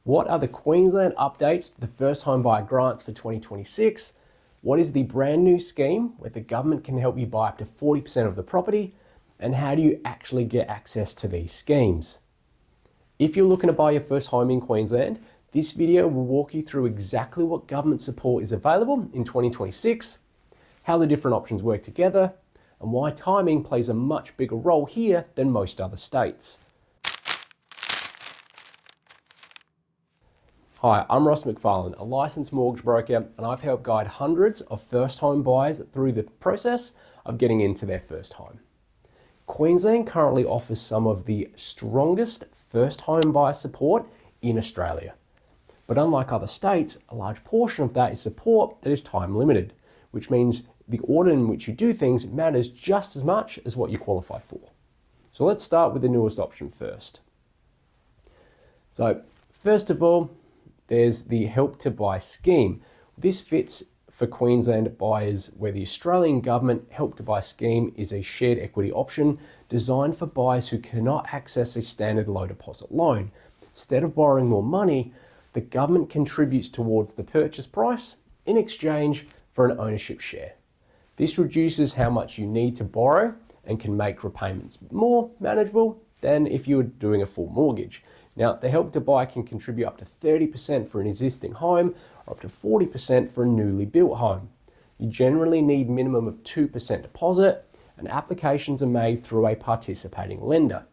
What are the Queensland updates to the first home buyer grants for 2026? What is the brand new scheme where the government can help you buy up to 40% of the property? And how do you actually get access to these schemes? If you're looking to buy your first home in Queensland, this video will walk you through exactly what government support is available in 2026, how the different options work together, and why timing plays a much bigger role here than most other states. Hi, I'm Ross McFarlane, a licensed mortgage broker, and I've helped guide hundreds of first home buyers through the process of getting into their first home. Queensland currently offers some of the strongest first home buyer support in Australia. But unlike other states, a large portion of that is support that is time limited, which means the order in which you do things matters just as much as what you qualify for. So let's start with the newest option first. So first of all, there's the Help to Buy scheme. This fits for Queensland buyers where the Australian government Help to Buy scheme is a shared equity option designed for buyers who cannot access a standard low deposit loan. Instead of borrowing more money, the government contributes towards the purchase price in exchange for an ownership share. This reduces how much you need to borrow and can make repayments more manageable than if you were doing a full mortgage. Now, the Help to Buy can contribute up to 30% for an existing home or up to 40% for a newly built home. You generally need minimum of 2% deposit, and applications are made through a participating lender.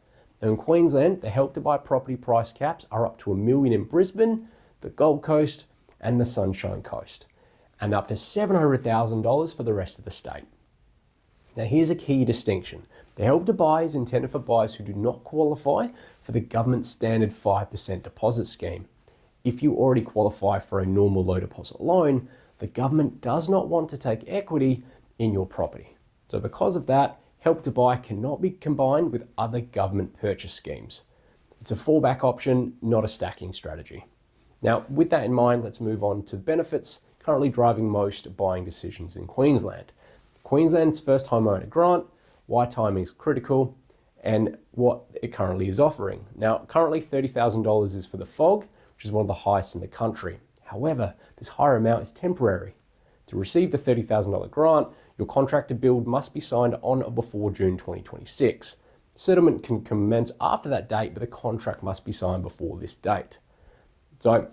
Now in Queensland, the Help to Buy property price caps are up to $1 million in Brisbane, the Gold Coast and the Sunshine Coast, and up to $700,000 for the rest of the state. Now here's a key distinction. The Help to Buy is intended for buyers who do not qualify for the government standard 5% deposit scheme. If you already qualify for a normal low deposit loan, the government does not want to take equity in your property. So because of that, Help to Buy cannot be combined with other government purchase schemes. It's a fallback option, not a stacking strategy. Now, with that in mind, let's move on to the benefits currently driving most buying decisions in Queensland. Queensland's first homeowner grant, why timing is critical, and what it currently is offering. Now, currently $30,000 is for the FOG, which is one of the highest in the country. However, this higher amount is temporary. To receive the $30,000 grant, your contract to build must be signed on or before June 2026. Settlement can commence after that date, but the contract must be signed before this date. So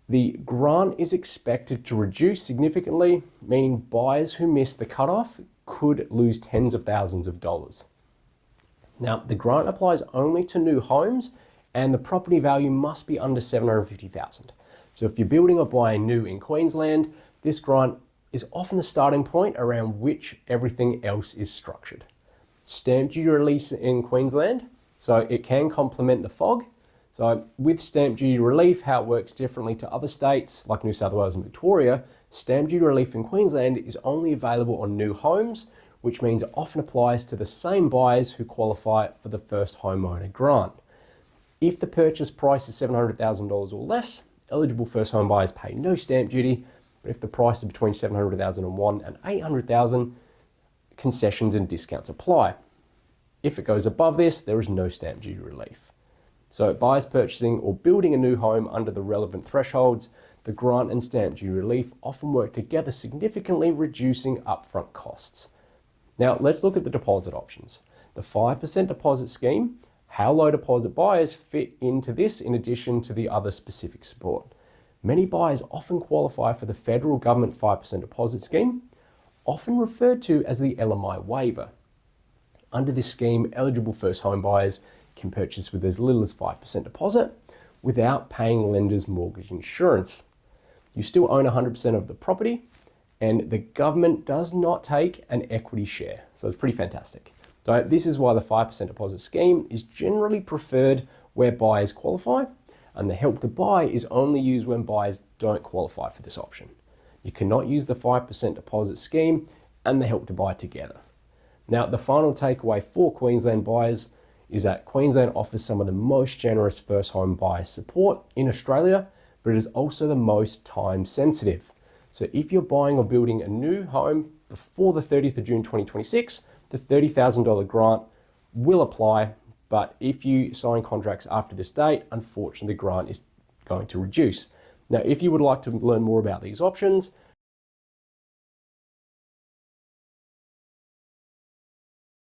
the grant is expected to reduce significantly, meaning buyers who miss the cutoff could lose tens of thousands of dollars. Now, the grant applies only to new homes and the property value must be under $750,000. So if you're building or buying new in Queensland, this grant is often the starting point around which everything else is structured. Stamp duty release in Queensland, so it can complement the FOG. So with stamp duty relief, how it works differently to other states like New South Wales and Victoria, stamp duty relief in Queensland is only available on new homes, which means it often applies to the same buyers who qualify for the first homeowner grant. If the purchase price is $700,000 or less, eligible first home buyers pay no stamp duty, but if the price is between $700,001 and $800,000, concessions and discounts apply. If it goes above this, there is no stamp duty relief. So buyers purchasing or building a new home under the relevant thresholds, the grant and stamp duty relief often work together, significantly reducing upfront costs. Now let's look at the deposit options. The 5% deposit scheme, how low deposit buyers fit into this in addition to the other specific support. Many buyers often qualify for the federal government 5% deposit scheme, often referred to as the LMI waiver. Under this scheme, eligible first home buyers can purchase with as little as 5% deposit without paying lender's mortgage insurance. You still own 100% of the property and the government does not take an equity share. So it's pretty fantastic. So this is why the 5% deposit scheme is generally preferred where buyers qualify, and the Help to Buy is only used when buyers don't qualify for this option. You cannot use the 5% deposit scheme and the Help to Buy together. Now, the final takeaway for Queensland buyers is that Queensland offers some of the most generous first home buyer support in Australia, but it is also the most time sensitive. So if you're buying or building a new home before the 30th of June 2026, the $30,000 grant will apply, but if you sign contracts after this date, unfortunately the grant is going to reduce. Now, if you would like to learn more about these options,